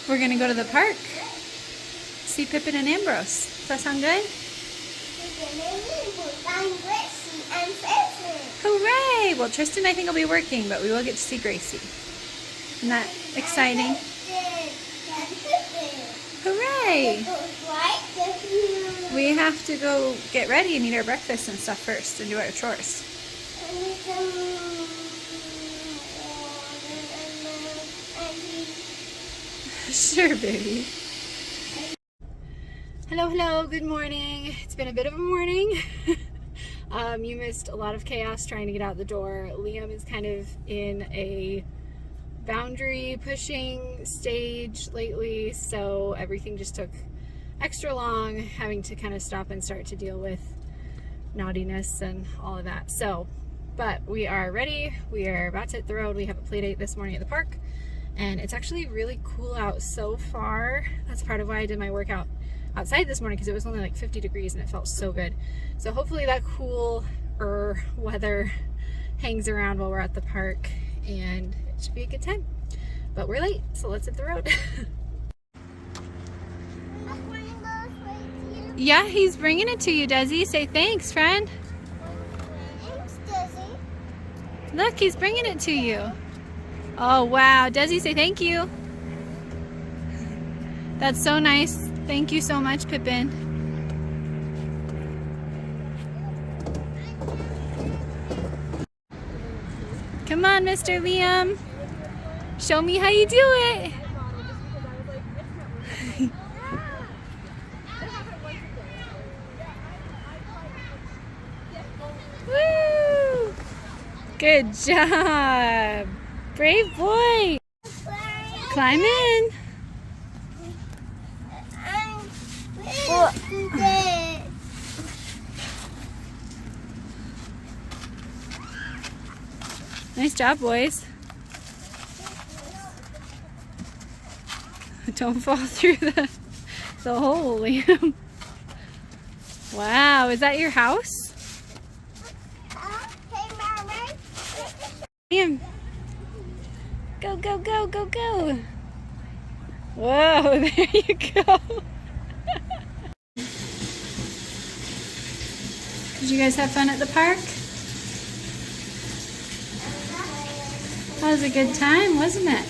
We're gonna go to the park. See Pippin and Ambrose. Does that sound good? Hooray! Well, Tristan I think will be working, but we will get to see Gracie. Isn't that exciting? Hooray! We have to go get ready and eat our breakfast and stuff first and do our chores. Sure, baby. Hello, good morning. It's been a bit of a morning. You missed a lot of chaos trying to get out the door. Liam is kind of in a boundary pushing stage lately, so everything just took extra long, having to kind of stop and start to deal with naughtiness and all of that. So, but we are ready. We are about to hit the road. We have a play date this morning at the park, and it's actually really cool out so far. That's part of why I did my workout outside this morning, because it was only like 50 degrees and it felt so good. So hopefully that cooler weather hangs around while we're at the park, and it should be a good time. But we're late, so let's hit the road. Yeah, he's bringing it to you, Desi. Say thanks, friend. Thanks, Desi. Look, he's bringing it to you. Oh, wow. Desi, say thank you. That's so nice. Thank you so much, Pippin. Come on, Mr. Liam. Show me how you do it. Woo! Good job. Brave boy. Climb in. Nice job, boys. Don't fall through the hole, Liam. Wow, is that your house? Liam. Go, go, go, go, go. Whoa, there you go. Did you guys have fun at the park? That was a good time, wasn't it?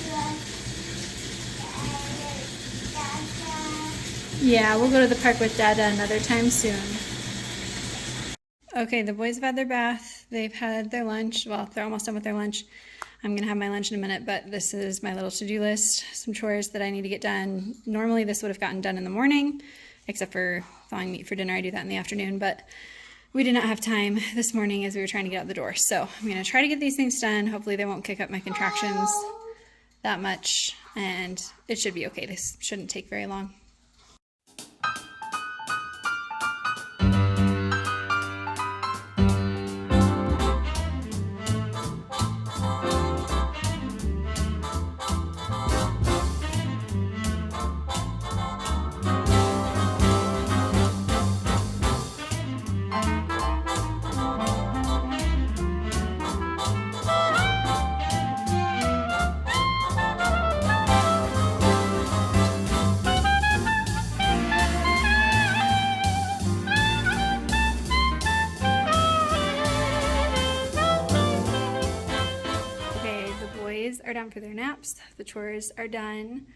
Yeah, we'll go to the park with Dada another time soon. Okay, the boys have had their bath. They've had their lunch. Well, they're almost done with their lunch. I'm gonna have my lunch in a minute, but this is my little to-do list. Some chores that I need to get done. Normally this would have gotten done in the morning, except for thawing meat for dinner. I do that in the afternoon, but we did not have time this morning as we were trying to get out the door. So I'm gonna try to get these things done. Hopefully they won't kick up my contractions that much, and it should be okay. This shouldn't take very long. Are done for their naps. The chores are done.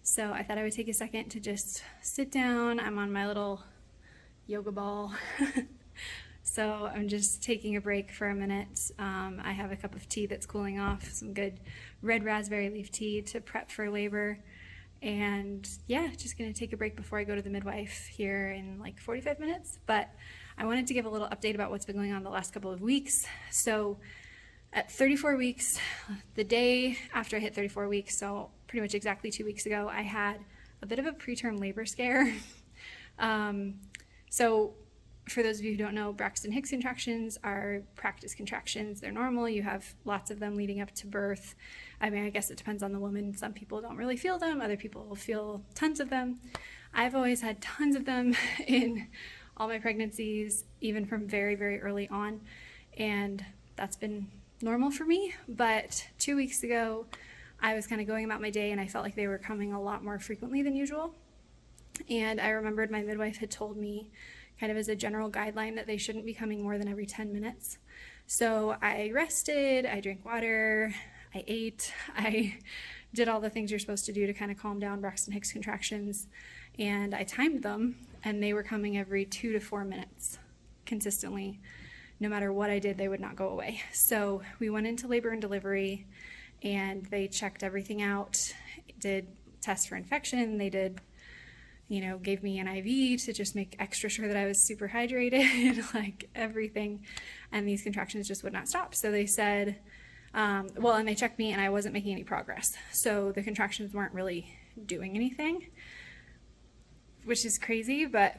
So I thought I would take a second to just sit down. I'm on my little yoga ball. So I'm just taking a break for a minute. I have a cup of tea that's cooling off, some good red raspberry leaf tea to prep for labor. And yeah, just gonna take a break before I go to the midwife here in like 45 minutes. But I wanted to give a little update about what's been going on the last couple of weeks. So at 34 weeks, the day after I hit 34 weeks, so pretty much exactly 2 weeks ago, I had a bit of a preterm labor scare. So for those of you who don't know, Braxton Hicks contractions are practice contractions. They're normal. You have lots of them leading up to birth. I mean, I guess it depends on the woman. Some people don't really feel them. Other people will feel tons of them. I've always had tons of them in all my pregnancies, even from very, very early on. And that's been normal for me. But 2 weeks ago, I was kind of going about my day and I felt like they were coming a lot more frequently than usual. And I remembered my midwife had told me kind of as a general guideline that they shouldn't be coming more than every 10 minutes. So I rested, I drank water, I ate, I did all the things you're supposed to do to kind of calm down Braxton Hicks contractions, and I timed them, and they were coming every 2 to 4 minutes consistently. No matter what I did, they would not go away. So we went into labor and delivery, and they checked everything out, did tests for infection, they did, gave me an IV to just make extra sure that I was super hydrated, like everything, and these contractions just would not stop. So they said, and they checked me and I wasn't making any progress. So the contractions weren't really doing anything, which is crazy, but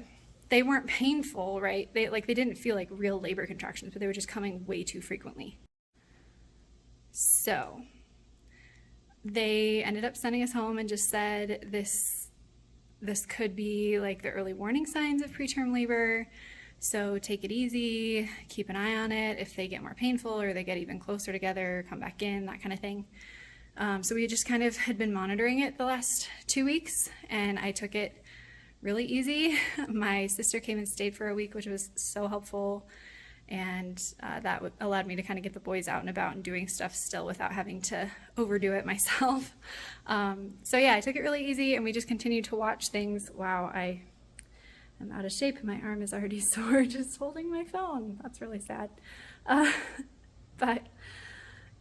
they weren't painful, right? They didn't feel like real labor contractions, but they were just coming way too frequently. So they ended up sending us home and just said this could be like the early warning signs of preterm labor. So take it easy, keep an eye on it. If they get more painful or they get even closer together, come back in, that kind of thing. So we just kind of had been monitoring it the last 2 weeks, and I took it really easy. My sister came and stayed for a week, which was so helpful, and that allowed me to kind of get the boys out and about and doing stuff still without having to overdo it myself. So yeah, I took it really easy, and we just continued to watch things. Wow, I'm out of shape. My arm is already sore just holding my phone. That's really sad. But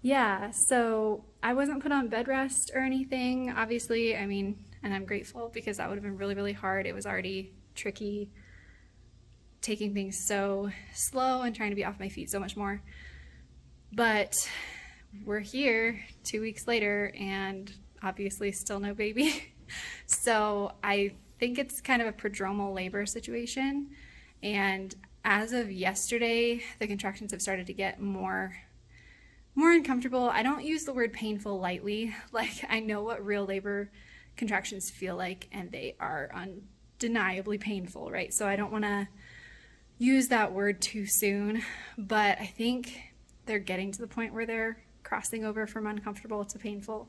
yeah, so I wasn't put on bed rest or anything, obviously. I mean, and I'm grateful because that would have been really, really hard. It was already tricky taking things so slow and trying to be off my feet so much more. But we're here 2 weeks later and obviously still no baby. So I think it's kind of a prodromal labor situation, and as of yesterday the contractions have started to get more uncomfortable. I don't use the word painful lightly. Like, I know what real labor contractions feel like, and they are undeniably painful, right? So I don't want to use that word too soon, but I think they're getting to the point where they're crossing over from uncomfortable to painful.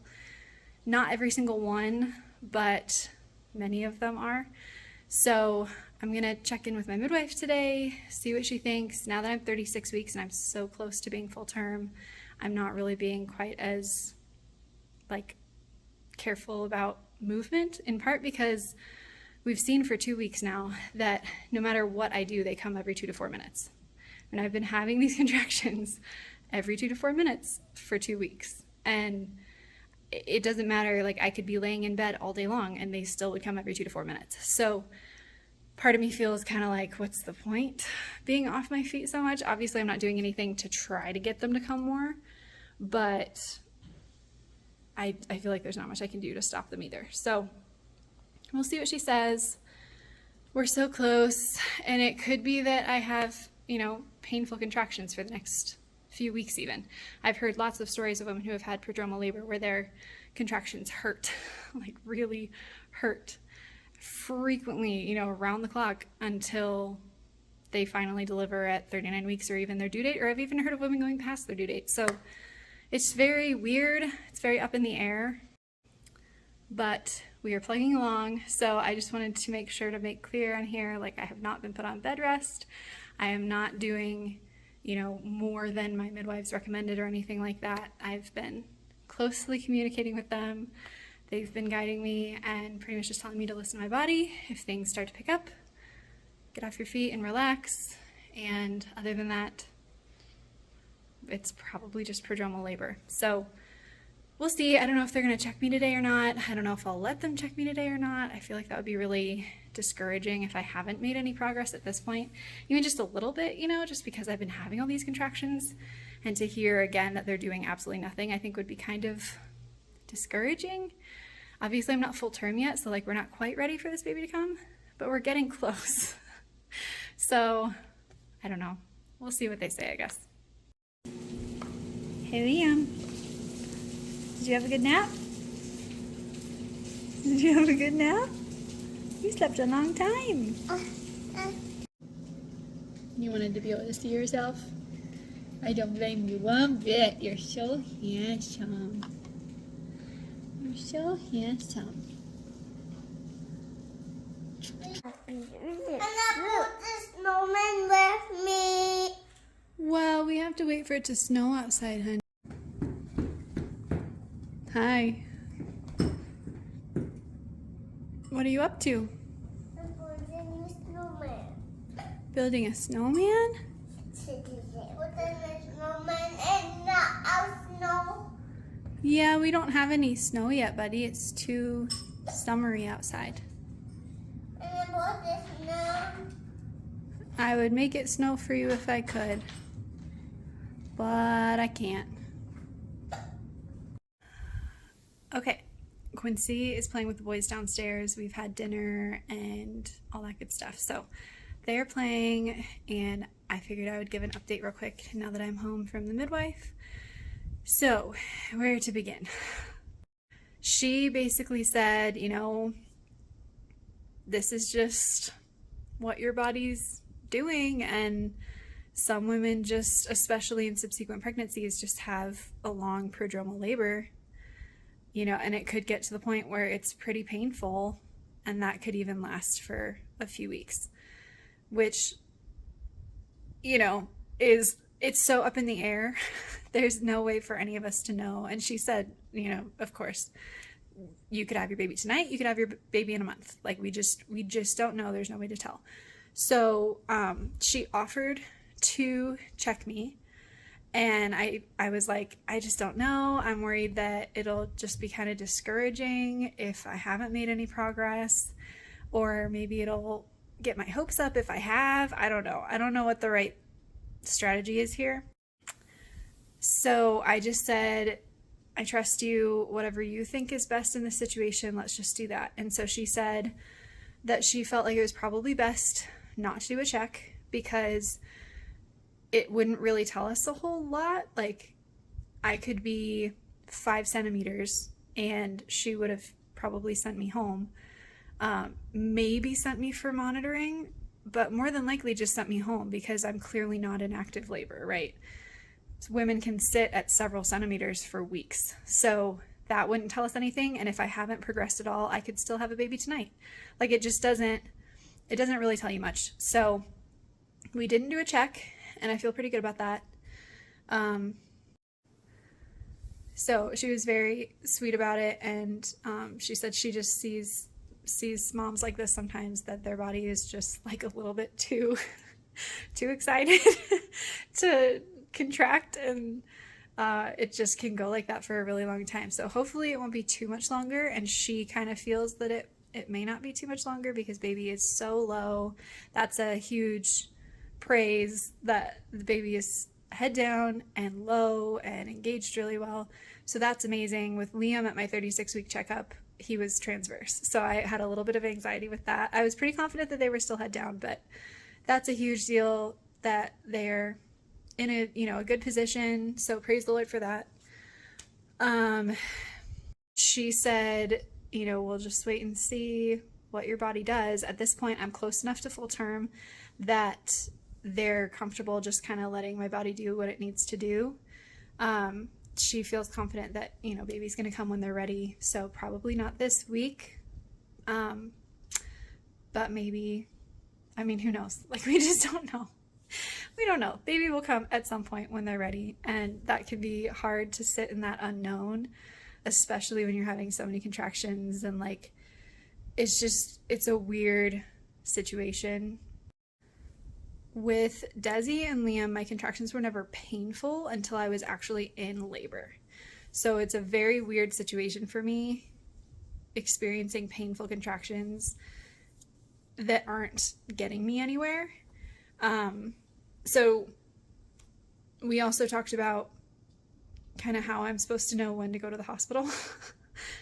Not every single one, but many of them are. So I'm gonna check in with my midwife today, see what she thinks. Now that I'm 36 weeks and I'm so close to being full term, I'm not really being quite as careful about movement, in part because we've seen for 2 weeks now that no matter what I do, they come every 2 to 4 minutes. And I've been having these contractions every 2 to 4 minutes for 2 weeks. And it doesn't matter, I could be laying in bed all day long and they still would come every 2 to 4 minutes. So part of me feels kind of like, what's the point being off my feet so much? Obviously I'm not doing anything to try to get them to come more, but I feel like there's not much I can do to stop them either. So we'll see what she says. We're so close, and it could be that I have, painful contractions for the next few weeks even. I've heard lots of stories of women who have had prodromal labor where their contractions hurt, really hurt frequently, around the clock until they finally deliver at 39 weeks or even their due date, or I've even heard of women going past their due date. So it's very weird. It's very up in the air, but we are plugging along. So I just wanted to make sure to make clear on here, I have not been put on bed rest. I am not doing more than my midwives recommended or anything like that. I've been closely communicating with them. They've been guiding me and pretty much just telling me to listen to my body. If things start to pick up, get off your feet and relax. And other than that, it's probably just prodromal labor. So we'll see. I don't know if they're going to check me today or not. I don't know if I'll let them check me today or not. I feel like that would be really discouraging if I haven't made any progress at this point, even just a little bit, just because I've been having all these contractions, and to hear again that they're doing absolutely nothing, I think would be kind of discouraging. Obviously I'm not full term yet, so we're not quite ready for this baby to come, but we're getting close. So I don't know. We'll see what they say, I guess. Hey Liam, did you have a good nap? Did you have a good nap? You slept a long time. You wanted to be able to see yourself? I don't blame you one bit. You're so handsome. You're so handsome. And I put the snowman with me. Well, we have to wait for it to snow outside, honey. Hi. What are you up to? I'm building a snowman. Building a snowman? With a snowman and not out snow. Yeah, we don't have any snow yet, buddy. It's too summery outside. And I bought this snow. I would make it snow for you if I could, but I can't. Okay, Quincy is playing with the boys downstairs. We've had dinner and all that good stuff. So they're playing, and I figured I would give an update real quick now that I'm home from the midwife. So, where to begin? She basically said, you know, this is just what your body's doing, and some women just, especially in subsequent pregnancies, just have a long prodromal labor, you know, and it could get to the point where it's pretty painful, and that could even last for a few weeks, which, you know, it's so up in the air. There's no way for any of us to know. And she said, you know, of course, you could have your baby tonight, you could have your baby in a month. Like, we just don't know. There's no way to tell. So she offered to check me, and I was like, I just don't know. I'm worried that it'll just be kind of discouraging if I haven't made any progress, or maybe it'll get my hopes up if I have. I don't know. I don't know what the right strategy is here. So I just said, I trust you. Whatever you think is best in this situation, let's just do that. And so she said that she felt like it was probably best not to do a check because it wouldn't really tell us a whole lot. Like, I could be 5 centimeters and she would have probably sent me home. Maybe sent me for monitoring, but more than likely just sent me home because I'm clearly not in active labor, right? Women can sit at several centimeters for weeks. So that wouldn't tell us anything. And if I haven't progressed at all, I could still have a baby tonight. Like, it doesn't really tell you much. So we didn't do a check, and I feel pretty good about that. So she was very sweet about it. And she said she just sees moms like this sometimes, that their body is just like a little bit too excited to contract, and it just can go like that for a really long time. So hopefully it won't be too much longer, and she kind of feels that it may not be too much longer because baby is so low. That's a huge praise, that the baby is head down and low and engaged really well. So that's amazing. With Liam at my 36-week checkup, he was transverse. So I had a little bit of anxiety with that. I was pretty confident that they were still head down, but that's a huge deal that they're in a good position. So praise the Lord for that. She said, we'll just wait and see what your body does. At this point, I'm close enough to full term that they're comfortable just kind of letting my body do what it needs to do. She feels confident that, baby's going to come when they're ready. So probably not this week. But maybe, who knows? Like, we just don't know. We don't know. Baby will come at some point when they're ready. And that can be hard to sit in that unknown, especially when you're having so many contractions. And like, it's a weird situation. With Desi and Liam, my contractions were never painful until I was actually in labor. So it's a very weird situation for me, experiencing painful contractions that aren't getting me anywhere. So we also talked about kind of how I'm supposed to know when to go to the hospital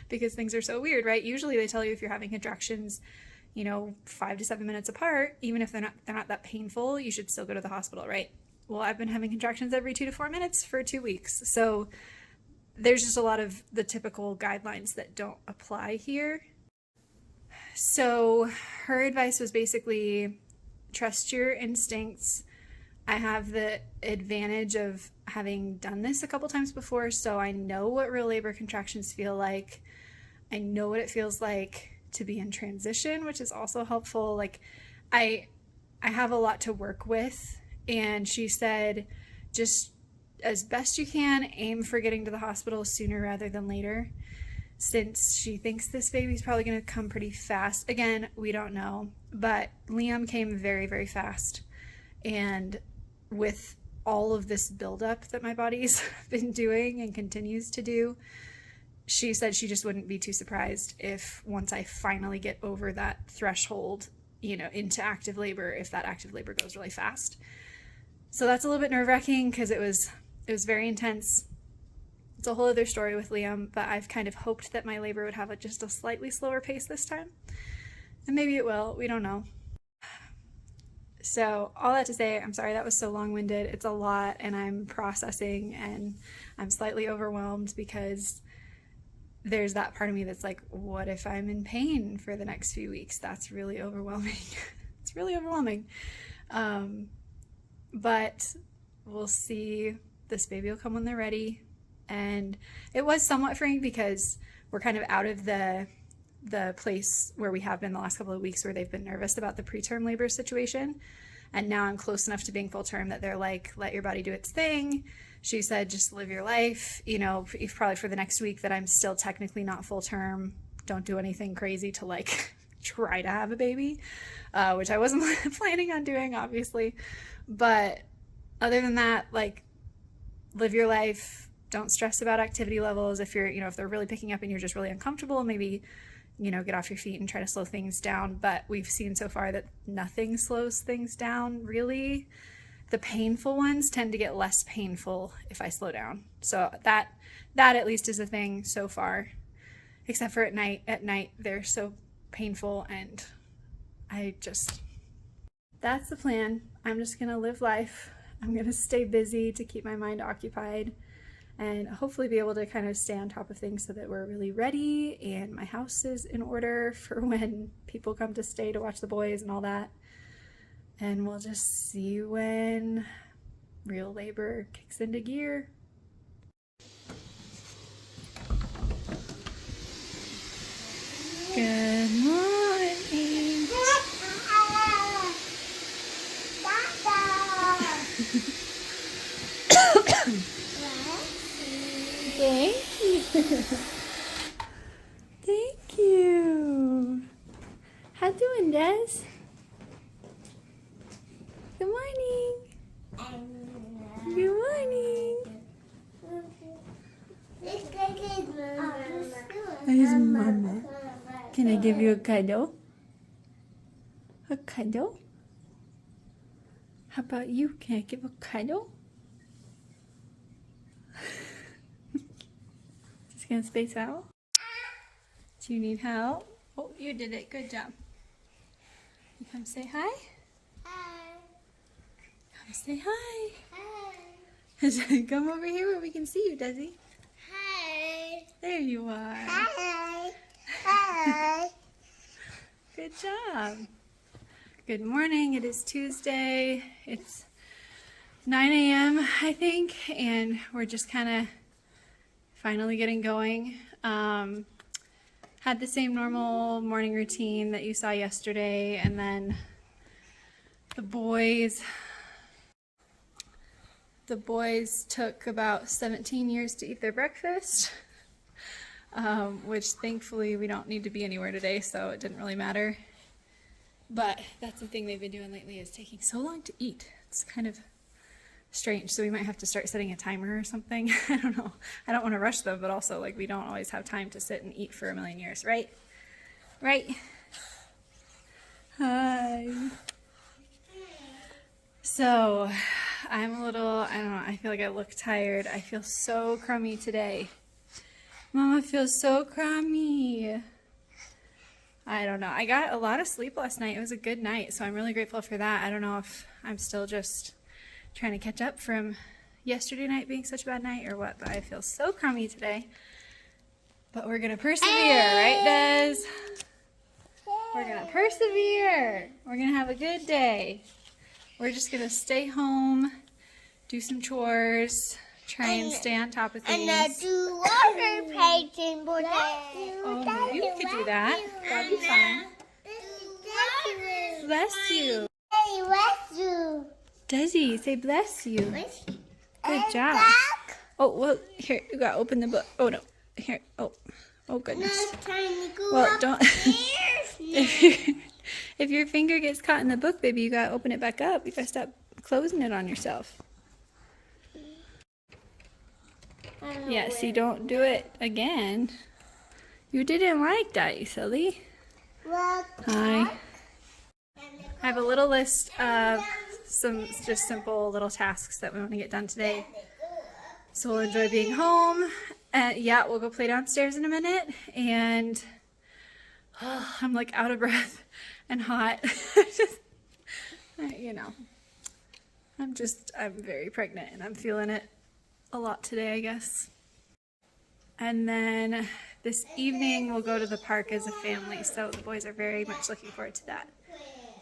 because things are so weird, right? Usually they tell you if you're having contractions, 5 to 7 minutes apart, even if they're not that painful, you should still go to the hospital, right? Well, I've been having contractions every 2 to 4 minutes for 2 weeks. So there's just a lot of the typical guidelines that don't apply here. So her advice was basically trust your instincts. I have the advantage of having done this a couple times before, so I know what real labor contractions feel like. I know what it feels like to be in transition, which is also helpful. Like I have a lot to work with, and she said just as best you can aim for getting to the hospital sooner rather than later, since she thinks this baby's probably going to come pretty fast. Again, we don't know, but Liam came very, very fast. And with all of this buildup that my body's been doing and continues to do, she said she just wouldn't be too surprised if once I finally get over that threshold, into active labor, if that active labor goes really fast. So that's a little bit nerve-wracking because it was very intense. It's a whole other story with Liam, but I've kind of hoped that my labor would have just a slightly slower pace this time. And maybe it will, we don't know. So all that to say, I'm sorry that was so long-winded. It's a lot, and I'm processing, and I'm slightly overwhelmed because there's that part of me that's like, what if I'm in pain for the next few weeks? That's really overwhelming. It's really overwhelming. But we'll see. This baby will come when they're ready. And it was somewhat freeing because we're kind of out of the place where we have been the last couple of weeks where they've been nervous about the preterm labor situation. And now I'm close enough to being full term that they're like, let your body do its thing. She said, just live your life, probably for the next week that I'm still technically not full term. Don't do anything crazy to like try to have a baby, which I wasn't planning on doing, obviously. But other than that, like, live your life. Don't stress about activity levels. If you're, if they're really picking up and you're just really uncomfortable, maybe, get off your feet and try to slow things down. But we've seen so far that nothing slows things down, really. The painful ones tend to get less painful if I slow down. So that at least is a thing so far, except for at night. At night, they're so painful, and that's the plan. I'm just gonna live life. I'm gonna stay busy to keep my mind occupied, and hopefully be able to kind of stay on top of things so that we're really ready and my house is in order for when people come to stay to watch the boys and all that. And we'll just see when real labor kicks into gear. Good morning. Thank you. Thank you. How doing, Des? Good morning. Good morning. There's Mama. Can I give you a cuddle? A cuddle? How about you? Can I give a cuddle? Just gonna space out? Do you need help? Oh, you did it. Good job. You come say hi? Say hi. Hi. Come over here where we can see you, Desi. Hi. There you are. Hi. Hi. Good job. Good morning. It is Tuesday. It's 9 a.m. I think, and we're just kind of finally getting going. Had the same normal morning routine that you saw yesterday, and then the boys took about 17 years to eat their breakfast, which thankfully we don't need to be anywhere today, so it didn't really matter. But that's the thing they've been doing lately, is taking so long to eat. It's kind of strange, so we might have to start setting a timer or something. I don't know. I don't want to rush them, but also, like, we don't always have time to sit and eat for a million years, right? Right? Hi. So, I'm a little, I don't know, I feel like I look tired. I feel so crummy today. Mama feels so crummy. I don't know. I got a lot of sleep last night. It was a good night, so I'm really grateful for that. I don't know if I'm still just trying to catch up from yesterday night being such a bad night or what, but I feel so crummy today. But we're going to persevere, right, Des? We're going to persevere. We're going to have a good day. We're just going to stay home, do some chores, try and stay on top of things. And do water painting. Oh, do that. That'd be fine. Bless you. Hey, bless you. Desi, say bless you. Bless you. Good job. Oh, well, here, you gotta open the book. Oh, no. Here. Oh goodness. Well, don't. If your finger gets caught in the book, baby, you gotta open it back up. You gotta stop closing it on yourself. Yeah, see, don't do it again. You didn't like that, you silly. Hi. I have a little list of some just simple little tasks that we want to get done today. So we'll enjoy being home. Yeah, we'll go play downstairs in a minute. And I'm like out of breath and hot. You know, I'm very pregnant and I'm feeling it a lot today, I guess. And then this evening we'll go to the park as a family, so the boys are very much looking forward to that.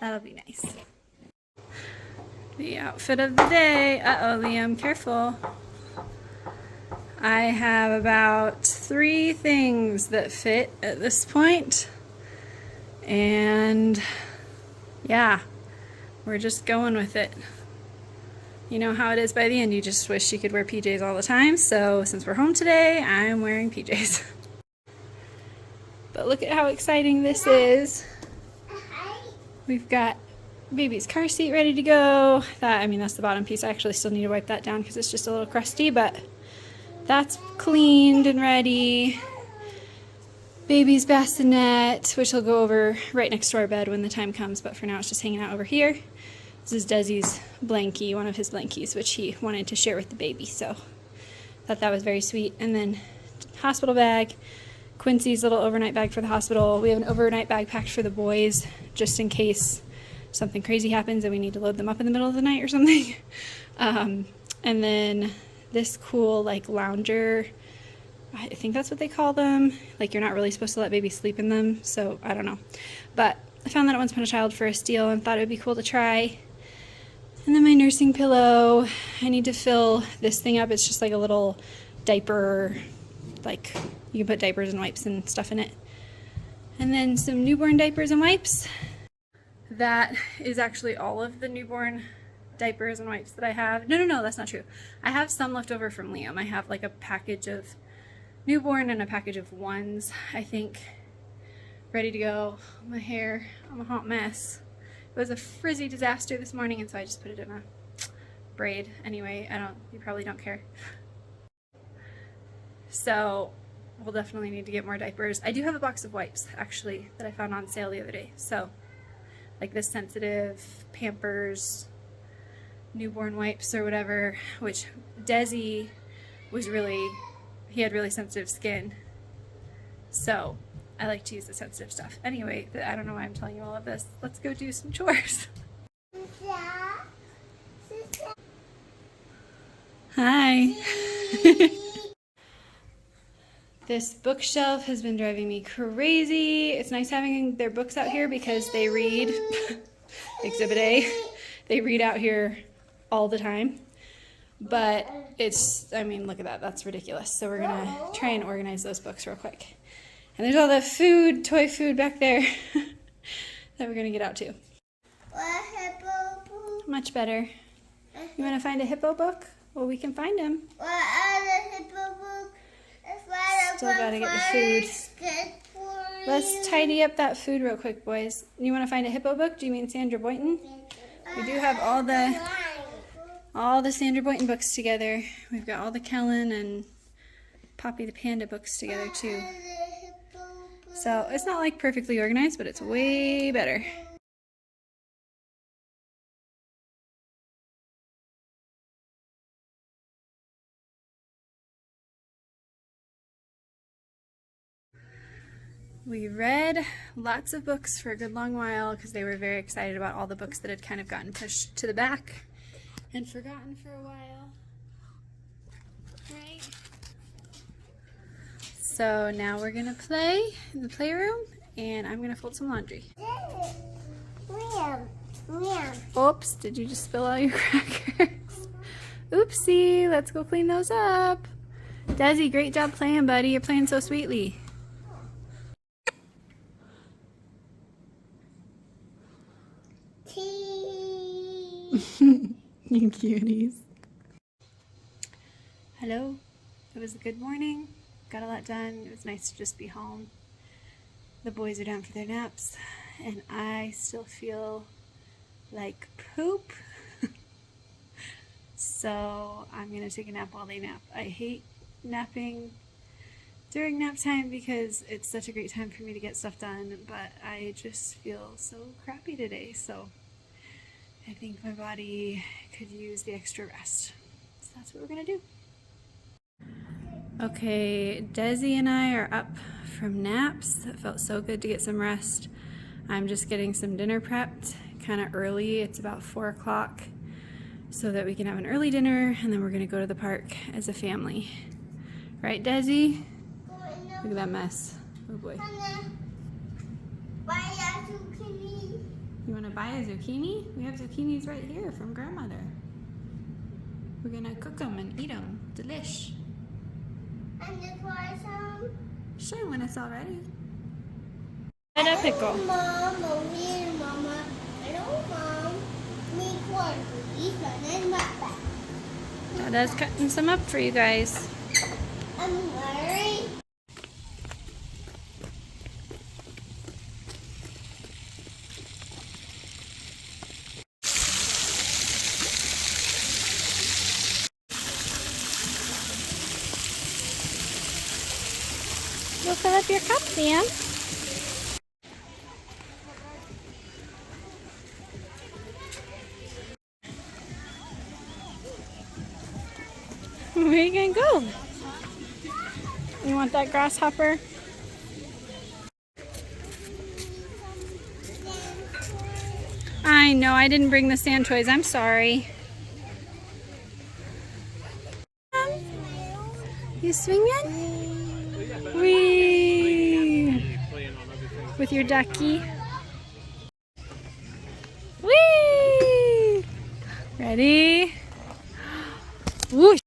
That'll be nice. The outfit of the day. Uh-oh, Liam, careful. I have about 3 things that fit at this point. And yeah, we're just going with it. You know how it is by the end, you just wish you could wear PJs all the time. So since we're home today, I'm wearing PJs. But look at how exciting this is. We've got baby's car seat ready to go. That's the bottom piece. I actually still need to wipe that down because it's just a little crusty, but that's cleaned and ready. Baby's bassinet, which will go over right next to our bed when the time comes, but for now it's just hanging out over here. This is Desi's blankie, one of his blankies, which he wanted to share with the baby, so thought that was very sweet. And then hospital bag, Quincy's little overnight bag for the hospital. We have an overnight bag packed for the boys, just in case something crazy happens and we need to load them up in the middle of the night or something. And then this cool like lounger, I think that's what they call them. Like, you're not really supposed to let baby sleep in them, so I don't know. But I found that at Once Upon a Child for a steal and thought it would be cool to try. And then my nursing pillow. I need to fill this thing up. It's just like a little diaper, like you can put diapers and wipes and stuff in it. And then some newborn diapers and wipes. That is actually all of the newborn diapers and wipes that I have. No, that's not true. I have some left over from Liam. I have like a package of newborn and a package of ones, I think, ready to go. My hair, I'm a hot mess. It was a frizzy disaster this morning, and so I just put it in a braid. Anyway, you probably don't care. So we'll definitely need to get more diapers. I do have a box of wipes, actually, that I found on sale the other day. So, like this Sensitive, Pampers, newborn wipes or whatever, which Desi he had really sensitive skin. So I like to use the sensitive stuff. Anyway, I don't know why I'm telling you all of this. Let's go do some chores. Hi. This bookshelf has been driving me crazy. It's nice having their books out here because they read, Exhibit A, they read out here all the time. But look at that, that's ridiculous. So we're gonna try and organize those books real quick. And there's all the toy food back there that we're gonna get out too. Much better. You wanna find a hippo book? Well, we can find them. Still gotta get the food. Let's tidy up that food real quick, boys. You wanna find a hippo book? Do you mean Sandra Boynton? We do have all the Sandra Boynton books together. We've got all the Kellen and Poppy the Panda books together too. So it's not like perfectly organized, but it's way better. We read lots of books for a good long while because they were very excited about all the books that had kind of gotten pushed to the back and forgotten for a while, right? So now we're gonna play in the playroom and I'm gonna fold some laundry. Oops, did you just spill all your crackers? Oopsie, let's go clean those up. Desi, great job playing, buddy. You're playing so sweetly. You cuties. Hello. It was a good morning. Got a lot done. It was nice to just be home. The boys are down for their naps, and I still feel like poop. So I'm gonna take a nap while they nap. I hate napping during nap time because it's such a great time for me to get stuff done, but I just feel so crappy today, so I think my body could use the extra rest. So that's what we're gonna do. Okay, Desi and I are up from naps. It felt so good to get some rest. I'm just getting some dinner prepped, kind of early. It's about 4 o'clock, so that we can have an early dinner, and then we're gonna go to the park as a family. Right, Desi? Look at that mess. Oh boy. You wanna buy a zucchini? We have zucchinis right here from grandmother. We're gonna cook them and eat them. Delish. And the try some? Sure, when it's all ready. And a pickle. Mom, me and Mama. Hello, Mom. Me corn. These one and back. Dada's cutting some up for you guys. I'm worried. You'll fill up your cup, Sam. Where are you gonna go? You want that grasshopper? I know, I didn't bring the sand toys. I'm sorry. You swinging? Whee! With your ducky. Whee! Ready? Whoosh!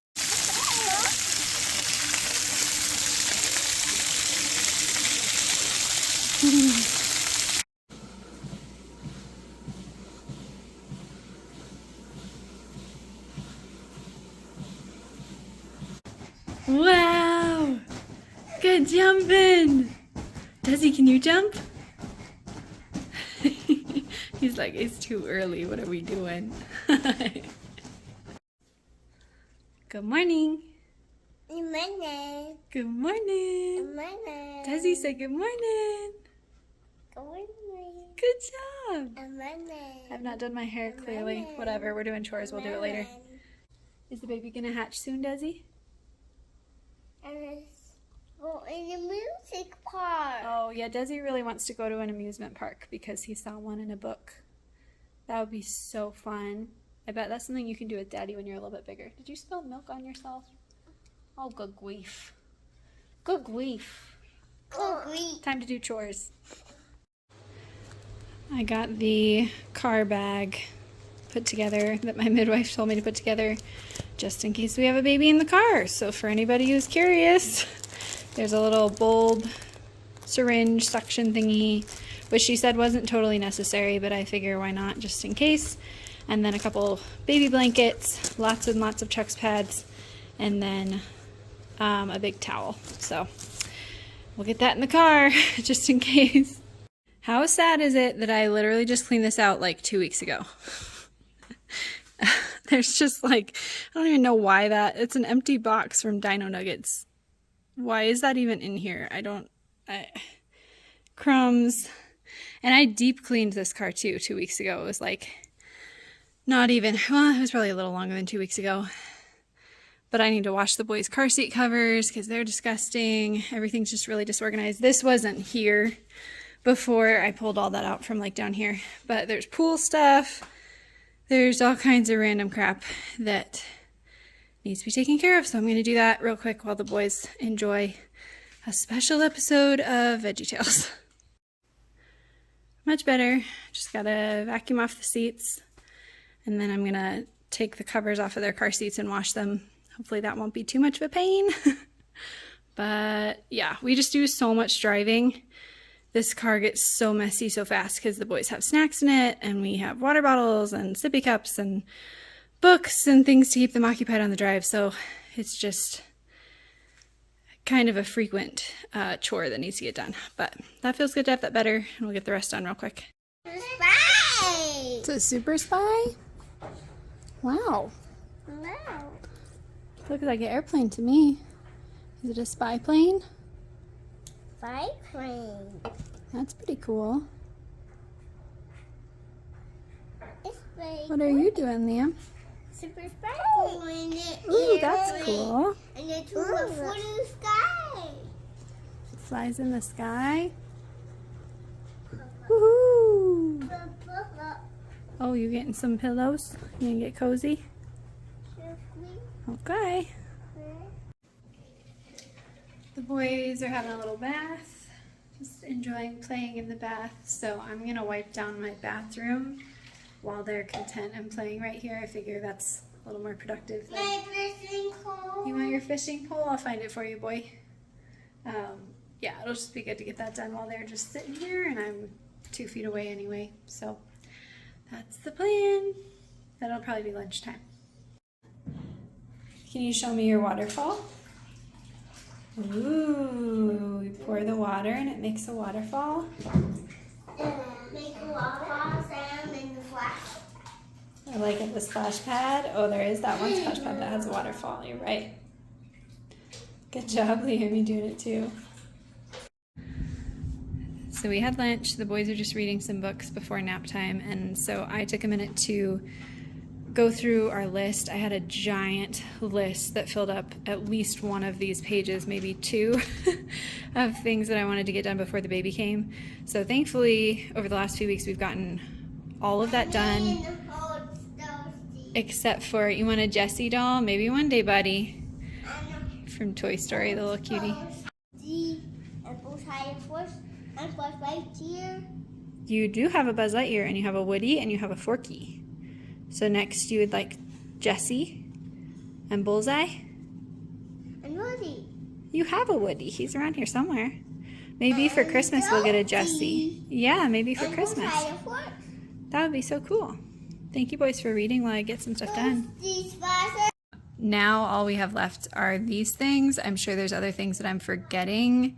Wow! Good jumping! Desi, can you jump? He's like, it's too early. What are we doing? Good morning. Good morning. Good morning. Good morning. Desi, say good morning. Good morning. Good job. Good morning. I've not done my hair clearly. Whatever, we're doing chores. We'll do it later. Is the baby gonna hatch soon, Desi? And let's go in the music park. Oh yeah, Desi really wants to go to an amusement park because he saw one in a book. That would be so fun. I bet that's something you can do with Daddy when you're a little bit bigger. Did you spill milk on yourself? Oh, good grief. Good grief. Good grief. Time to do chores. I got the car bag put together that my midwife told me to put together just in case we have a baby in the car. So for anybody who's curious, there's a little bulb syringe suction thingy, which she said wasn't totally necessary, but I figure why not, just in case. And then a couple baby blankets, lots and lots of Chuck's pads, and then a big towel. So we'll get that in the car just in case. How sad is it that I literally just cleaned this out like 2 weeks ago? There's just like, I don't even know why it's an empty box from Dino Nuggets. Why is that even in here? Crumbs. And I deep cleaned this car too 2 weeks ago. It was like, not even, well, it was probably a little longer than 2 weeks ago. But I need to wash the boys' car seat covers because they're disgusting. Everything's just really disorganized. This wasn't here before I pulled all that out from like down here. But there's pool stuff. There's all kinds of random crap that needs to be taken care of. So I'm going to do that real quick while the boys enjoy a special episode of VeggieTales. Much better. Just got to vacuum off the seats. And then I'm going to take the covers off of their car seats and wash them. Hopefully that won't be too much of a pain. But yeah, we just do so much driving this car gets so messy so fast because the boys have snacks in it, and we have water bottles and sippy cups and books and things to keep them occupied on the drive. So it's just kind of a frequent chore that needs to get done. But that feels good to have that better, and we'll get the rest done real quick. Spy! It's a Super Spy? Wow. Wow. Looks like an airplane to me. Is it a spy plane? Spy plane. That's pretty cool. It's very What are you doing, Liam? super spy plane. Ooh, that's cool. And it's to the blue sky. It flies in the sky. Woohoo! Oh, you getting some pillows? You gonna get cozy? Okay. The boys are having a little bath, just enjoying playing in the bath. So I'm gonna wipe down my bathroom while they're content and playing right here. I figure that's a little more productive than... My fishing pole. You want your fishing pole? I'll find it for you, boy. Yeah, it'll just be good to get that done while they're just sitting here, and I'm 2 feet away anyway. So that's the plan. That'll probably be lunchtime. Can you show me your waterfall? Ooh, we pour the water and it makes a waterfall. Make a waterfall sound in the flash. I like it, the splash pad. Oh, there is that one splash pad that has a waterfall. You're right. Good job, Liam. You doing it too. So we had lunch. The boys are just reading some books before nap time, and so I took a minute to go through our list. I had a giant list that filled up at least one of these pages, maybe 2, of things that I wanted to get done before the baby came. So thankfully, over the last few weeks, we've gotten all of that done, except for, you want a Jessie doll? Maybe one day, buddy. From Toy Story, the little cutie. You do have a Buzz Lightyear, and you have a Woody, and you have a Forky. So next you would like Jessie and Bullseye. And Woody. You have a Woody. He's around here somewhere. Maybe for Christmas we'll get a Jessie. Yeah, maybe for Christmas. That would be so cool. Thank you, boys, for reading while I get some stuff done. Now all we have left are these things. I'm sure there's other things that I'm forgetting,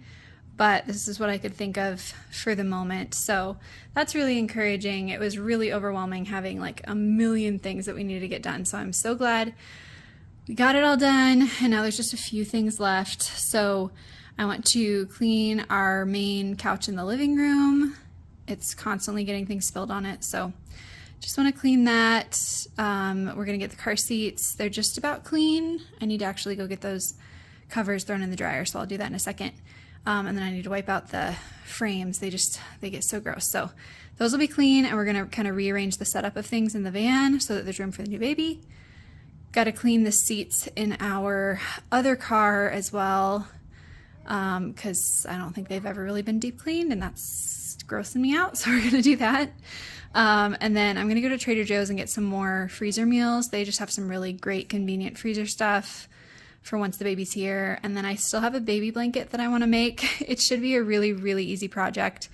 but this is what I could think of for the moment. So that's really encouraging. It was really overwhelming having like a million things that we needed to get done. So I'm so glad we got it all done, and now there's just a few things left. So I want to clean our main couch in the living room. It's constantly getting things spilled on it. So just want to clean that. We're gonna get the car seats. They're just about clean. I need to actually go get those covers thrown in the dryer, so I'll do that in a second. And then I need to wipe out the frames. They get so gross. So those will be clean, and we're gonna kind of rearrange the setup of things in the van so that there's room for the new baby. Got to clean the seats in our other car as well, because I don't think they've ever really been deep cleaned, and that's grossing me out. So we're gonna do that. And then I'm gonna go to Trader Joe's and get some more freezer meals. They just have some really great convenient freezer stuff for once the baby's here. And then I still have a baby blanket that I want to make. It should be a really, really easy project,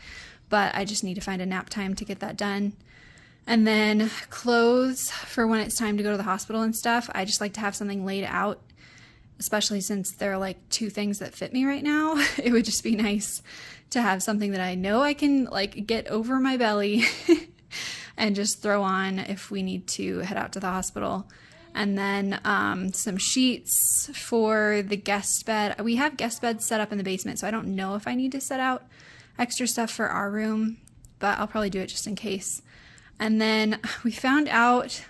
but I just need to find a nap time to get that done. And then clothes for when it's time to go to the hospital and stuff. I just like to have something laid out, especially since there are like 2 things that fit me right now. It would just be nice to have something that I know I can like get over my belly and just throw on if we need to head out to the hospital. And then some sheets for the guest bed. We have guest beds set up in the basement, so I don't know if I need to set out extra stuff for our room, but I'll probably do it just in case. And then we found out,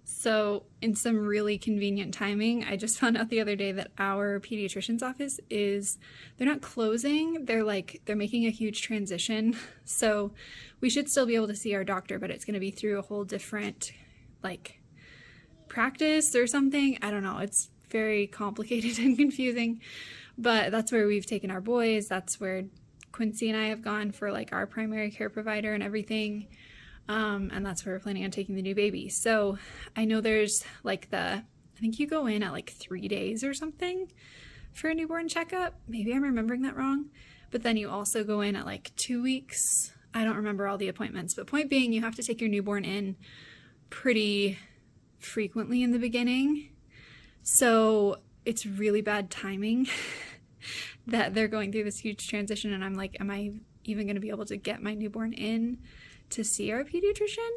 so in some really convenient timing, I just found out the other day that our pediatrician's office they're not closing, they're making a huge transition. So we should still be able to see our doctor, but it's gonna be through a whole different practice or something. I don't know. It's very complicated and confusing, but that's where we've taken our boys. That's where Quincy and I have gone for our primary care provider and everything. And that's where we're planning on taking the new baby. So I know there's I think you go in at 3 days or something for a newborn checkup. Maybe I'm remembering that wrong, but but then you also go in at like 2 weeks. I don't remember all the appointments, but point being, you have to take your newborn in pretty frequently in the beginning. So it's really bad timing that they're going through this huge transition, and I'm like, am I even going to be able to get my newborn in to see our pediatrician?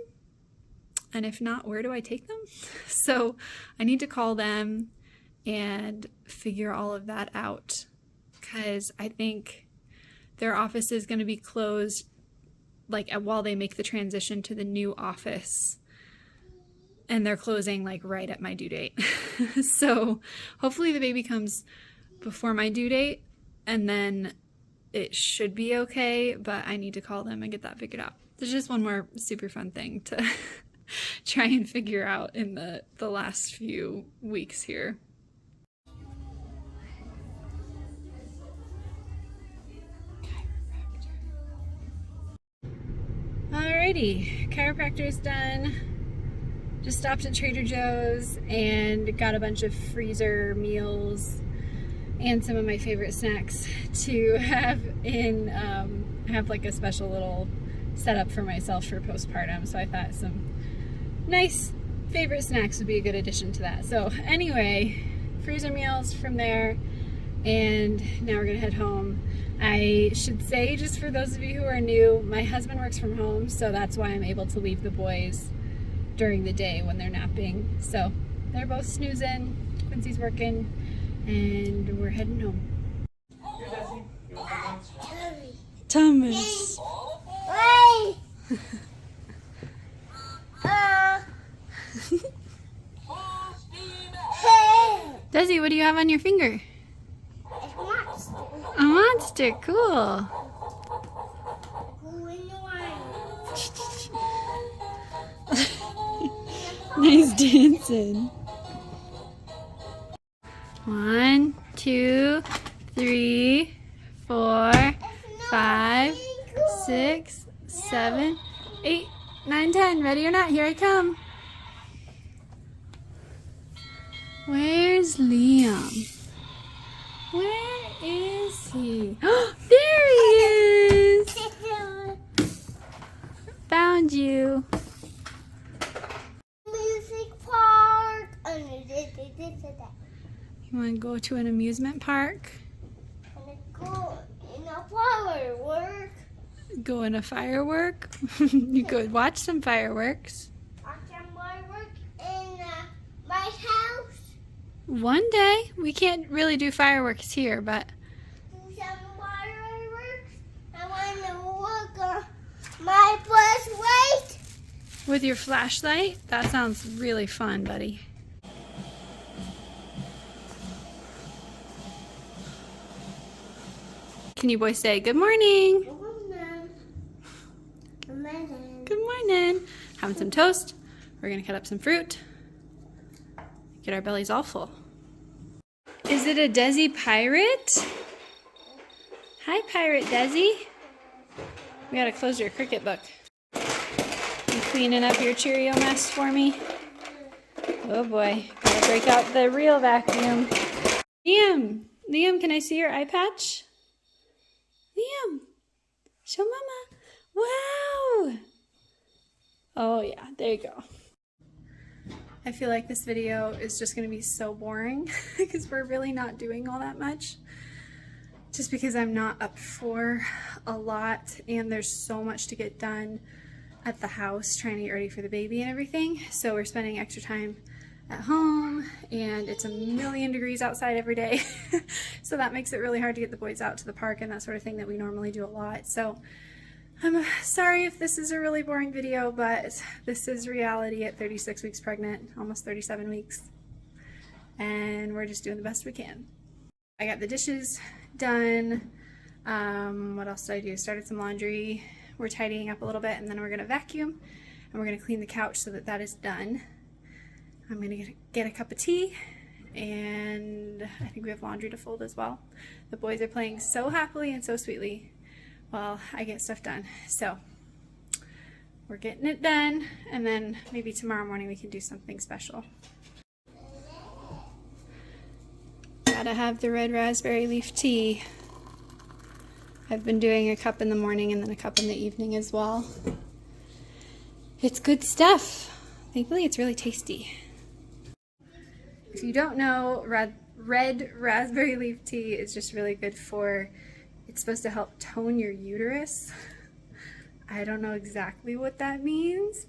And if not, where do I take them? So I need to call them and figure all of that out, because I think their office is going to be closed like while they make the transition to the new office, and they're closing like right at my due date. So hopefully the baby comes before my due date, and then it should be okay, but I need to call them and get that figured out. There's just one more super fun thing to try and figure out in the last few weeks here. Alrighty, chiropractor's done. Just stopped at Trader Joe's and got a bunch of freezer meals and some of my favorite snacks to have in, have like a special little setup for myself for postpartum. So I thought some nice favorite snacks would be a good addition to that. So anyway, freezer meals from there, and now we're gonna head home. I should say, just for those of you who are new, my husband works from home, so that's why I'm able to leave the boys during the day when they're napping. So they're both snoozing, Quincy's working, and we're heading home. Thomas. Desi, what do you have on your finger? A monster, cool. Nice dancing. 1, 2, 3, 4, 5, 6, 7, 8, 9, 10. Ready or not, here I come. Where's Liam? Where is he? There he is! Found you. Music park. You want to go to an amusement park? Go in a firework. Go in a firework? You could watch some fireworks. Watch some firework in my house. One day. We can't really do fireworks here, but Do some fireworks. I want to look my flashlight. with your flashlight? That sounds really fun, buddy. Can you boys say good morning? Good morning. Having some toast. We're gonna cut up some fruit. Get our bellies all full. Is it a Desi pirate? Hi, Pirate Desi. We gotta close your Cricut book. You cleaning up your Cheerio mess for me? Oh boy, gotta break out the real vacuum. Liam, can I see your eye patch? Liam, show Mama. Wow. Oh yeah, there you go. I feel like this video is just gonna be so boring because we're really not doing all that much. Just because I'm not up for a lot and there's so much to get done at the house trying to get ready for the baby and everything. So we're spending extra time at home and it's a million degrees outside every day. So that makes it really hard to get the boys out to the park and that sort of thing that we normally do a lot. So I'm sorry if this is a really boring video, but this is reality at 36 weeks pregnant, almost 37 weeks. And we're just doing the best we can. I got the dishes done. What else did I do? Started some laundry. We're tidying up a little bit and then we're gonna vacuum and we're gonna clean the couch so that that is done. I'm gonna get a cup of tea and I think we have laundry to fold as well. The boys are playing so happily and so sweetly while I get stuff done. So we're getting it done and then maybe tomorrow morning we can do something special. Gotta have the red raspberry leaf tea. I've been doing a cup in the morning and then a cup in the evening as well. It's good stuff. Thankfully, it's really tasty. If you don't know, red raspberry leaf tea is just really good for, it's supposed to help tone your uterus. I don't know exactly what that means,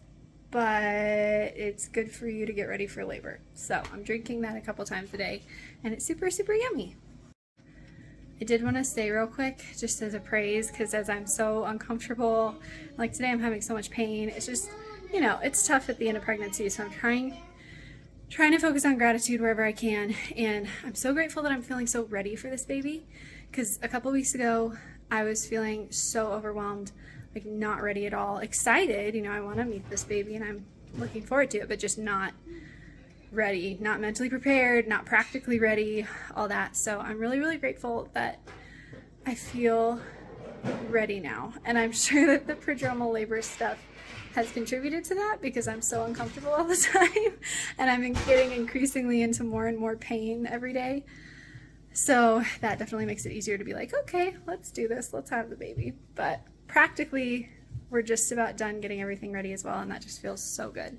but it's good for you to get ready for labor. So I'm drinking that a couple times a day, and it's super, super yummy. I did want to say real quick, just as a praise, because as I'm so uncomfortable, like today I'm having so much pain, it's just, you know, it's tough at the end of pregnancy, so I'm trying to focus on gratitude wherever I can, and I'm so grateful that I'm feeling so ready for this baby, because a couple weeks ago I was feeling so overwhelmed, like not ready at all. Excited, you know, I want to meet this baby and I'm looking forward to it, but just not ready, not mentally prepared, not practically ready, all that. So I'm really, really grateful that I feel ready now, and I'm sure that the prodromal labor stuff has contributed to that, because I'm so uncomfortable all the time and I'm getting increasingly into more and more pain every day. So that definitely makes it easier to be like, okay, let's do this, let's have the baby. But practically we're just about done getting everything ready as well, and that just feels so good.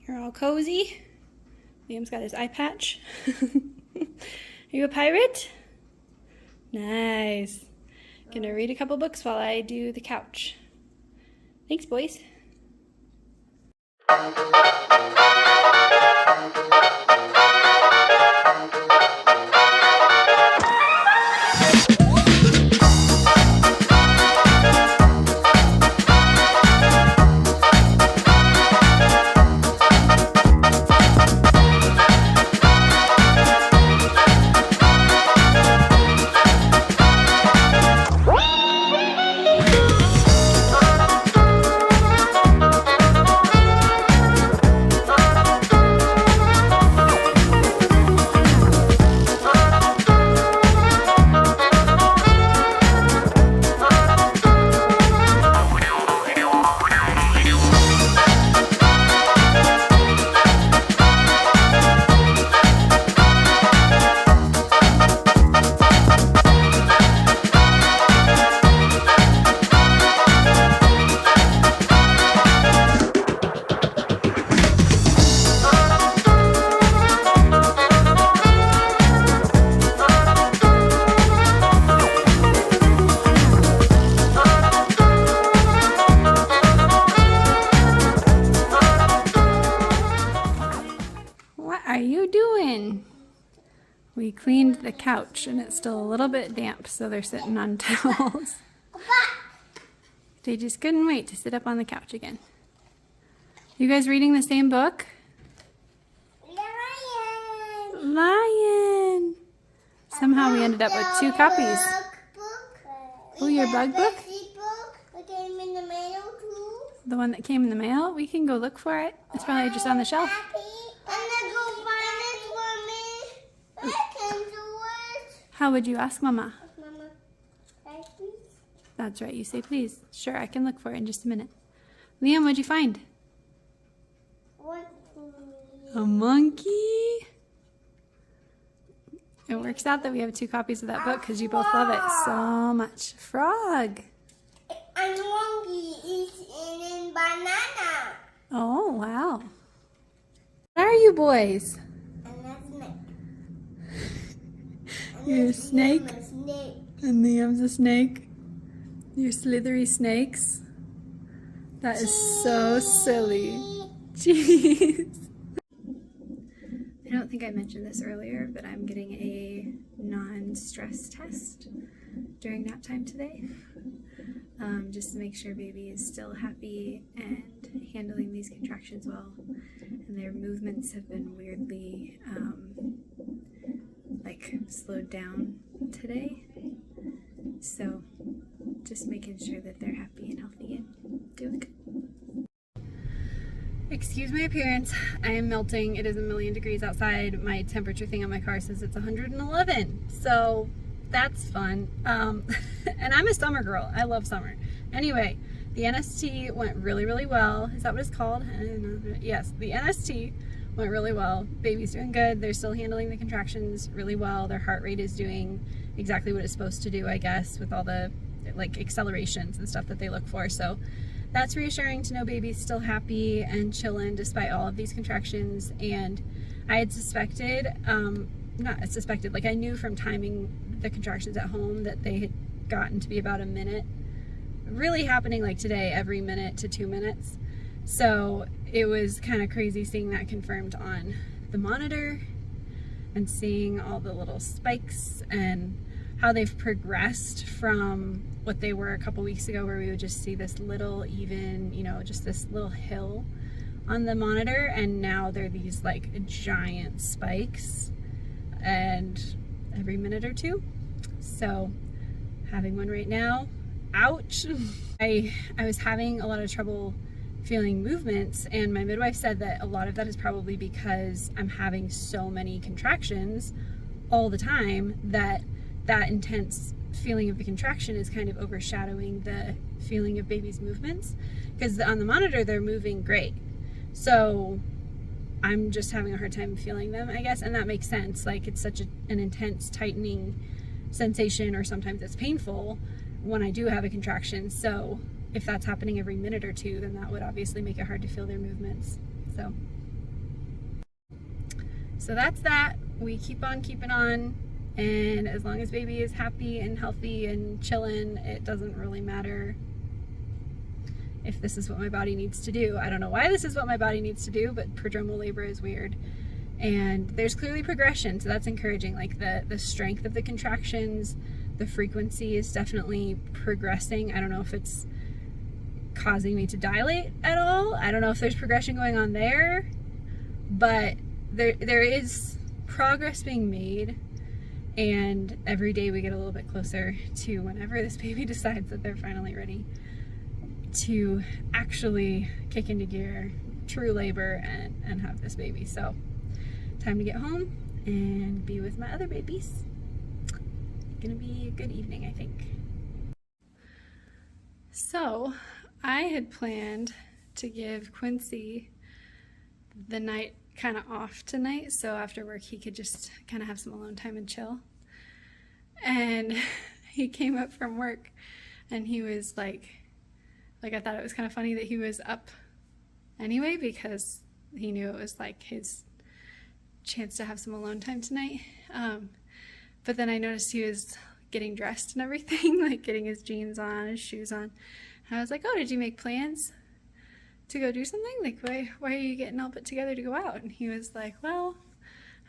You're all cozy. Liam's got his eye patch. Are you a pirate? Nice. Gonna read a couple books while I do the couch. Thanks, boys. We cleaned the couch and it's still a little bit damp, so they're sitting on towels. They just couldn't wait to sit up on the couch again. You guys reading the same book? Lion! Lion! Somehow we ended up with 2 copies. Oh, your bug book? That came in the mail too. The one that came in the mail? We can go look for it. It's probably just on the shelf. How would you ask Mama? Mama, please? That's right, you say please. Sure, I can look for it in just a minute. Liam, what'd you find? What? A monkey? It works out that we have 2 copies of that book because you both love it so much. Frog. And monkey is in banana. Oh, wow. What are you boys? You're a snake? And Liam's a snake? You're slithery snakes? That is so silly. Jeez. I don't think I mentioned this earlier, but I'm getting a non-stress test during nap time today. Just to make sure baby is still happy and handling these contractions well. And their movements have been weirdly slowed down today, so just making sure that they're happy and healthy and doing good. Excuse my appearance, I am melting. It is 1,000,000 degrees outside. My temperature thing on my car says it's 111, so that's fun. And I'm a summer girl. I love summer. Anyway, the NST went really, really well. Is that what it's called? I don't know. Yes, the NST went really well. Baby's doing good. They're still handling the contractions really well. Their heart rate is doing exactly what it's supposed to do, I guess, with all the like accelerations and stuff that they look for. So that's reassuring to know baby's still happy and chilling despite all of these contractions. And I had suspected, not suspected, like I knew from timing the contractions at home that they had gotten to be about a minute, really happening like today every minute to 2 minutes. So it was kind of crazy seeing that confirmed on the monitor and seeing all the little spikes and how they've progressed from what they were a couple weeks ago, where we would just see this little even, you know, just this little hill on the monitor, and now they're these like giant spikes and every minute or two. So having one right now, ouch. I was having a lot of trouble feeling movements, and my midwife said that a lot of that is probably because I'm having so many contractions all the time that intense feeling of the contraction is kind of overshadowing the feeling of baby's movements, because on the monitor they're moving great, so I'm just having a hard time feeling them, I guess. And that makes sense, like it's such an intense tightening sensation, or sometimes it's painful when I do have a contraction. So if that's happening every minute or two, then that would obviously make it hard to feel their movements. So that's that. We keep on keeping on, and as long as baby is happy and healthy and chilling, it doesn't really matter if this is what my body needs to do. I don't know why this is what my body needs to do, but prodromal labor is weird. And there's clearly progression, so that's encouraging. Like the strength of the contractions, the frequency is definitely progressing. I don't know if it's causing me to dilate at all. I don't know if there's progression going on there, but there is progress being made, and every day we get a little bit closer to whenever this baby decides that they're finally ready to actually kick into gear, true labor, and have this baby. So time to get home and be with my other babies. Gonna be a good evening, I think. So I had planned to give Quincy the night kind of off tonight, so after work he could just kind of have some alone time and chill. And he came up from work and he was like I thought it was kind of funny that he was up anyway, because he knew it was like his chance to have some alone time tonight. But then I noticed he was getting dressed and everything, like getting his jeans on, his shoes on. And I was like, oh, did you make plans to go do something? Like, why are you getting all put together to go out? And he was like, well,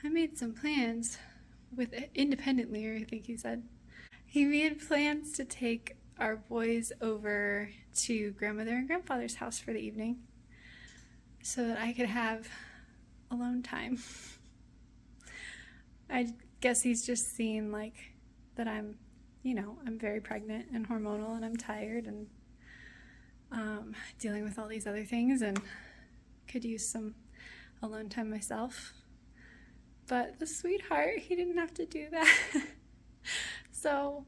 I made some plans with independently, or I think he said. He made plans to take our boys over to grandmother and grandfather's house for the evening so that I could have alone time. I guess he's just seen like that I'm, you know, I'm very pregnant and hormonal, and I'm tired and dealing with all these other things, and could use some alone time myself. But the sweetheart, he didn't have to do that. So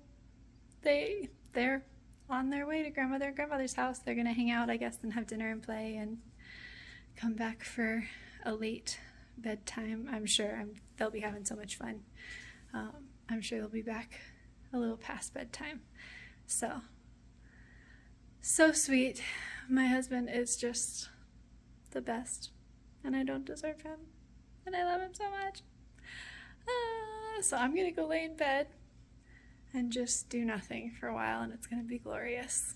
they're on their way to grandmother and grandfather's house. They're gonna hang out, I guess, and have dinner and play and come back for a late bedtime. I'm sure they'll be having so much fun. I'm sure they'll be back a little past bedtime. So sweet. My husband is just the best, and I don't deserve him, and I love him so much. So I'm gonna go lay in bed and just do nothing for a while, and it's gonna be glorious.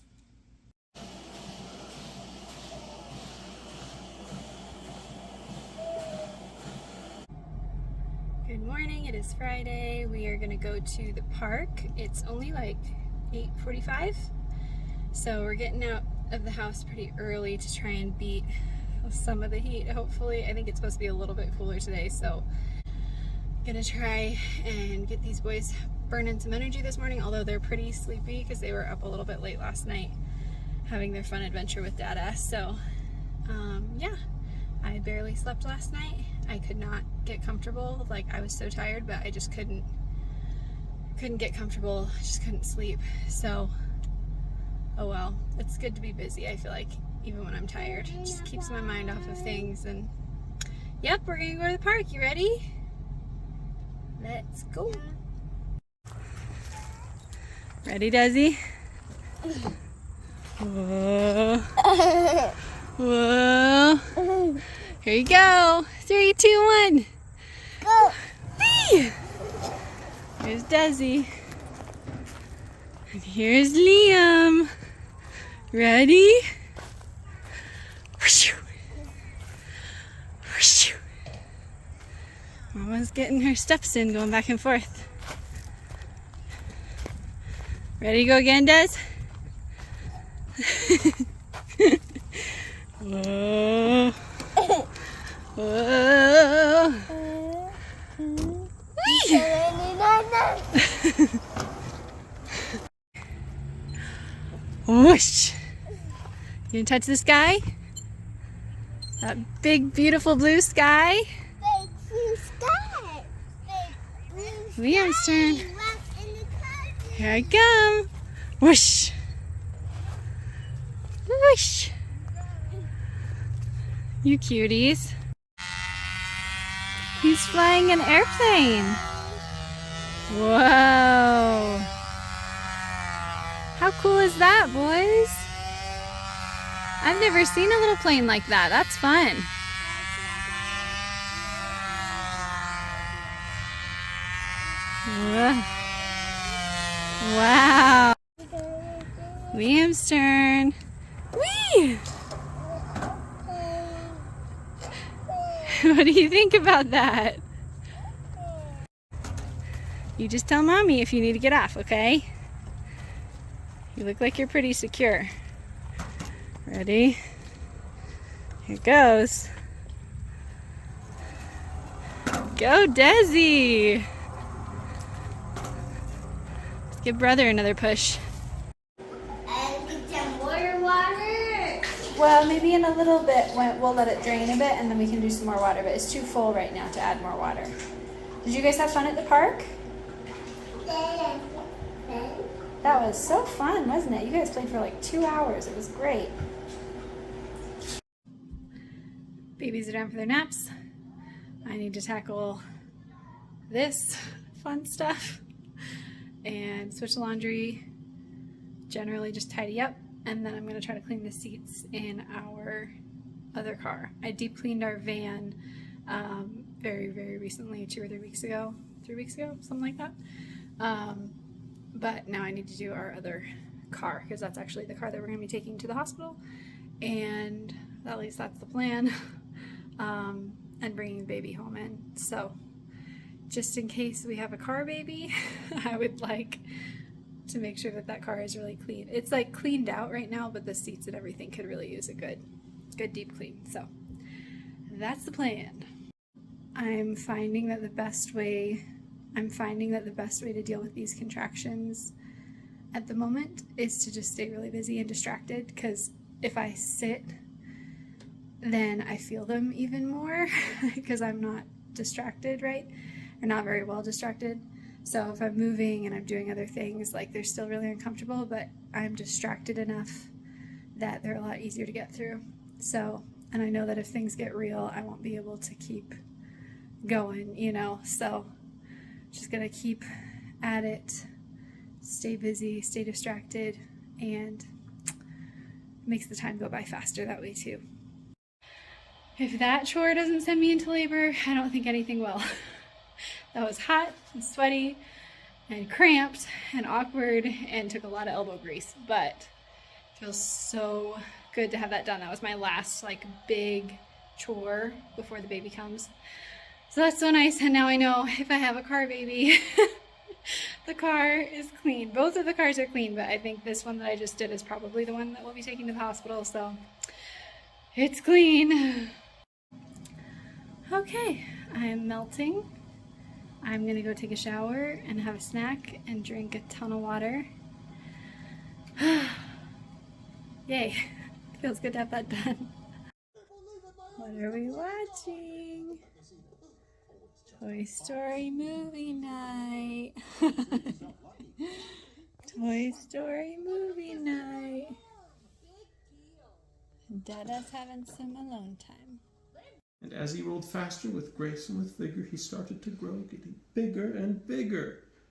Good morning, it is Friday. We are gonna go to the park. It's only like 8:45, so we're getting out of the house pretty early to try and beat some of the heat, hopefully. I think it's supposed to be a little bit cooler today, so I'm gonna try and get these boys burning some energy this morning, although they're pretty sleepy because they were up a little bit late last night having their fun adventure with Dada. So yeah, I barely slept last night. I could not get comfortable. Like, I was so tired, but I just couldn't get comfortable. I just couldn't sleep. So oh well, it's good to be busy, I feel like, even when I'm tired. It just keeps my mind off of things. And yep, we're gonna go to the park. You ready? Let's go. Ready, Desi? Whoa. Whoa. Here you go. 3, 2, 1. Go. Whee! Here's Desi. And here's Liam. Ready? Mama's getting her steps in, going back and forth. Ready to go again, Des? Whoa. Whoa. Whee! Whoosh. You gonna touch the sky? That big, beautiful blue sky? Big blue sky. Big blue Liam's sky. turn. Walk in the closet. Here I come. Whoosh. Whoosh. You cuties. He's flying an airplane. Whoa. How cool is that, boys? I've never seen a little plane like that. That's fun. Wow. Liam's turn. Whee! What do you think about that? You just tell Mommy if you need to get off, okay? You look like you're pretty secure. Ready? Here goes. Go, Desi! Let's give brother another push. And get some water. Well, maybe in a little bit, we'll let it drain a bit and then we can do some more water, but it's too full right now to add more water. Did you guys have fun at the park? That was so fun, wasn't it? You guys played for like 2 hours. It was great. Babies are down for their naps. I need to tackle this fun stuff and switch the laundry, generally just tidy up, and then I'm going to try to clean the seats in our other car. I deep cleaned our van very, very recently, 2 or 3 weeks ago, 3 weeks ago, something like that. But now I need to do our other car because that's actually the car that we're going to be taking to the hospital, and at least that's the plan. And bringing the baby home in. So just in case we have a car baby, I would like to make sure that that car is really clean. It's like cleaned out right now, but the seats and everything could really use a good deep clean. So that's the plan. I'm finding that the best way to deal with these contractions at the moment is to just stay really busy and distracted, because if I sit, then I feel them even more because I'm not distracted, right? Or not very well distracted. So if I'm moving and I'm doing other things, like they're still really uncomfortable, but I'm distracted enough that they're a lot easier to get through. So, and I know that if things get real, I won't be able to keep going, you know? So just gonna keep at it, stay busy, stay distracted, and makes the time go by faster that way too. If that chore doesn't send me into labor, I don't think anything will. That was hot and sweaty and cramped and awkward and took a lot of elbow grease, but it feels so good to have that done. That was my last like big chore before the baby comes. So that's so nice, and now I know if I have a car baby, the car is clean. Both of the cars are clean, but I think this one that I just did is probably the one that we'll be taking to the hospital, so it's clean. Okay, I'm melting. I'm gonna go take a shower and have a snack and drink a ton of water. Yay, feels good to have that done. What are we watching? Toy Story movie night. Toy Story movie night. Dada's having some alone time. And as he rolled faster with grace and with vigor, he started to grow, getting bigger and bigger.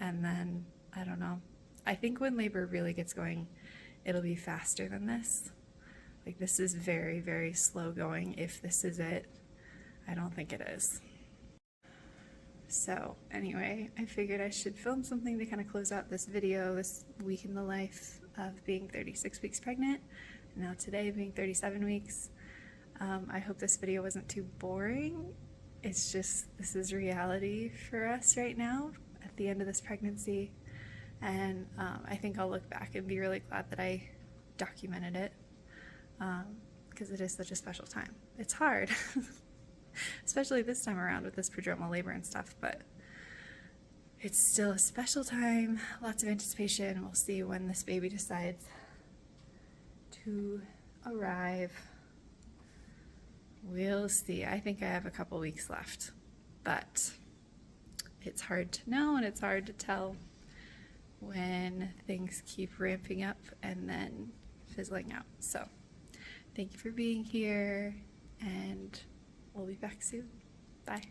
and then, I don't know. I think when labor really gets going, it'll be faster than this. Like, this is very, very slow going. If this is it, I don't think it is. So anyway, I figured I should film something to kind of close out this video, this week in the life of being 36 weeks pregnant, and now today being 37 weeks. I hope this video wasn't too boring. It's just, this is reality for us right now at the end of this pregnancy. And I think I'll look back and be really glad that I documented it, because it is such a special time. It's hard, especially this time around with this prodromal labor and stuff, but it's still a special time, lots of anticipation. We'll see when this baby decides to arrive. We'll see. I think I have a couple weeks left, but it's hard to know and it's hard to tell when things keep ramping up and then fizzling out. So thank you for being here, and we'll be back soon. Bye.